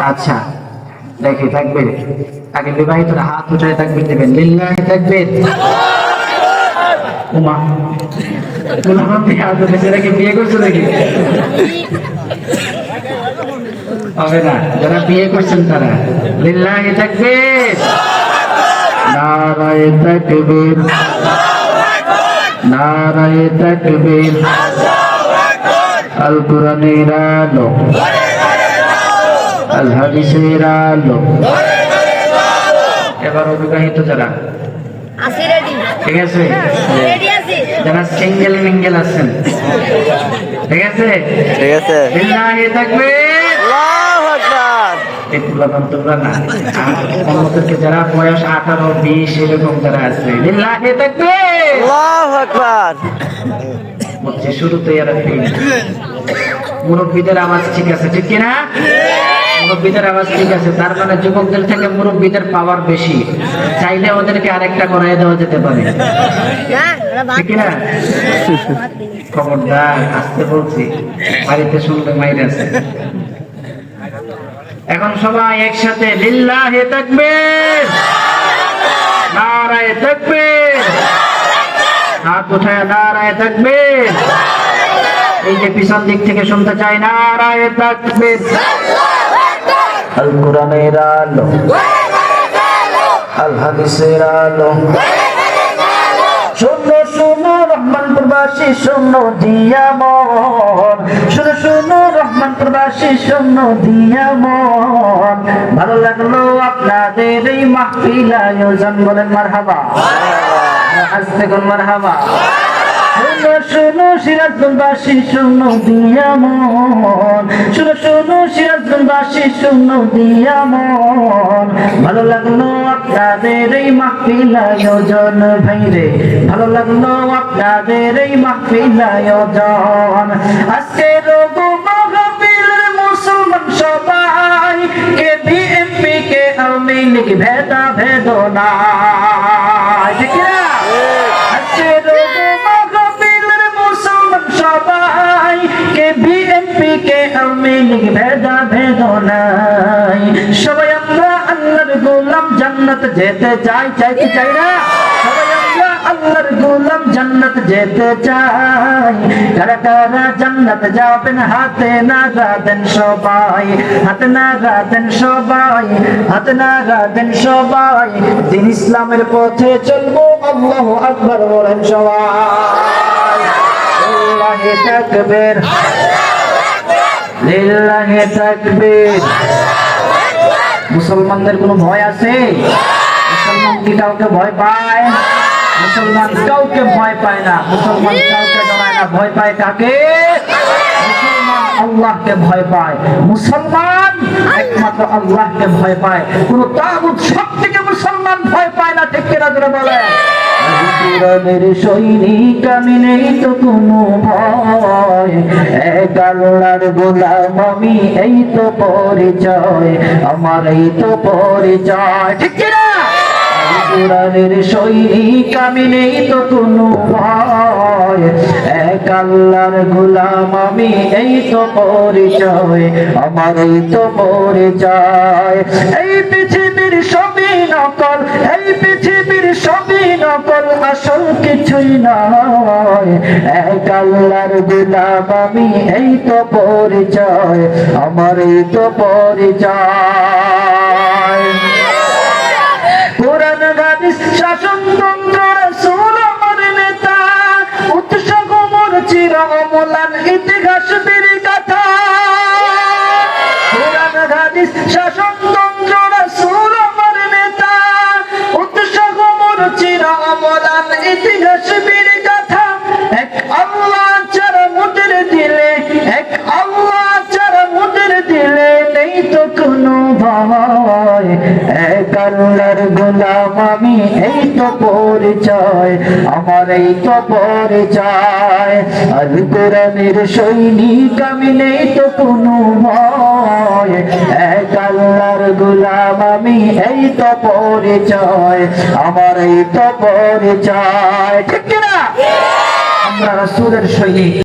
আচ্ছা দেখি তাকবীর। আগে বিবাহিতরা হাত উঠায় তাকবীর দিবেন। লিল্লাহি তাকবীর। উমা গোলাম দিয়ে হাত উঠেছে নাকি? বিয়ে করছে নাকি? হবে না, যারা বিয়ে করছেন তারা। লিল্লাহি তাকবীর। নারায়ে তাকবীর, নারায়ে তাকবীর। আল কোরআনের আলো, আল হাদিসের আলো। এবার অবিবাহিত যারা ঠিক আছে, যারা সিঙ্গেল মিঙ্গেল আছেন ঠিক আছে, ঠিক আছে। লিল্লাহি তাকবীর। আল্লাহু আকবার। এই পুলাবান তোমরা না, আর অন্যদেরকে যারা বয়স 18 20 এরকম যারা আছে, লিল্লাহি তাকবীর। আল্লাহু আকবার। বলছি শুরুতে এরা ফেল। মুরব্বীদের আওয়াজ ঠিক আছে, ঠিক কিনা? মুরব্বীদের আওয়াজ ঠিক আছে, তার মানে যুবকদের থেকে মুরব্বীদের পাওয়ার বেশি। চাইলে ওদেরকে আরেকটা করাই দেওয়া যেতে পারে, ঠিক কিনা? খবরদার, আসতে বলছি, বাড়িতে শুনলে মাইর আছে। এখন সবাই একসাথে লিল্লাহি তাকবীর, নারায়ে তাকবীর। হাত উঠায় নারায়ে তাকবীর। এই যে পিছন দিক থেকে শুনতে চাই, নারায়ে তাকবীর। আল কোরআনের আলো, আল হাদিসের আলো। শোনো শোনো রহমানপুরবাসী, শোনো দিয়া মন। শোনো শোনো রহমানপুরবাসী, শোনো দিয়া মন। ভালো লাগলো আপনাদের এই মাহফিল আয়োজন, বলেন মারহাবা। আস্তে কোন মারহাবা। শোনো শোনো সিরাজগঞ্জবাসী, শোনো দিয়া মন। শোনো শোনো সিরাজগঞ্জবাসী, শোনো দিয়া মন। ভালো লাগলো আপনাদের এই মাহফিল আয়োজন, ভাইরে ভালো লাগলো আপনাদের এই মাহফিল আয়োজন। আজকে রবু মাহফিলের মুসলমান সবাই, কে বিএনপি কে আওয়ামী লীগ ভেদা ভেদ না, ঠিক না? আজকে রবু মাহফিলের মুসলমান সবাই, কে বিএনপি কে আওয়ামী লীগ ভেদা ভেদ নাই। সবাই আমরা আল্লাহর গোলাম, জান্নাত যেতে চাই, চাইতে চাই না? সবাই আমরা আল্লাহর গোলাম, জান্নাত যেতে চাই। কারা কারা জান্নাত যাবেন, হাতে নাড়া দেন সবাই, হাতে নাড়া দেন সবাই, হাতে নাড়া দেন সবাই। দিন ইসলামের পথে চলবো, আল্লাহু আকবার বলেন সবাই। লিল্লাহি তাকবীর, লিল্লাহি তাকবীর। মুসলমানদের কোনো ভয় আছে? মুসলমান কি কাউকে ভয় পায়? মুসলমান কাউকে ভয় পায় না, মুসলমান কাউকে ডরায় না। ভয় পায় কাকে? মুসলমান আল্লাহকে ভয় পায়। মুসলমান একমাত্র আল্লাহকে ভয় পায়, কোন তাগুত শক্তিকে মুসলমান ভয় পায় না, ঠিক কিনা জোরে বলে? কোরআনের সৈনিক আমি, নেই তো কোনো ভয়। এক আল্লাহর গোলাম আমি, এই তো পরিচয় আমার, এই তো পরিচয়, ঠিক কিনা? কোরআনের সৈনিক আমি, নেই তো কোনো ভয়। এক আল্লাহর গোলাম আমি, এই তো পরিচয় আমার, এই তো পরিচয়। এই পৃথিবীর সবই নকল, এই পৃথিবীর সবই নকল, আসল কিছুই নয়। এক আল্লাহর গোলাম আমি, এই তো পরিচয় আমার, এই তো পরিচয়। কোরআন হাদিস শাসনতন্ত্র, রাসূল আমার নেতা, উৎসাহ মোর চির অমলান, ইতিহাস বীর গাথা। কোরআন হাদিস শাসনতন্ত্র, রাসূল আমার নেতা, উৎসাহ মোর চির অমলান, ইতিহাস বীর গাথা। এক আল্লাহ ছাড়া মোদের দিলে, এক আল্লাহ ছাড়া মোদের দিলে, নেই তো কোনো ভয়। এক আল্লাহর গোলাম আমি, এই তো পরিচয় আমার, এই তো পরিচয়। আল কোরআনের সৈনিক আমি, নেই তো কোনো ভয়। এক আল্লাহর গোলাম আমি, এই তো পরিচয় আমার, এই তো পরিচয়, ঠিক কিনা? আমরা রাসূলের সৈনিক।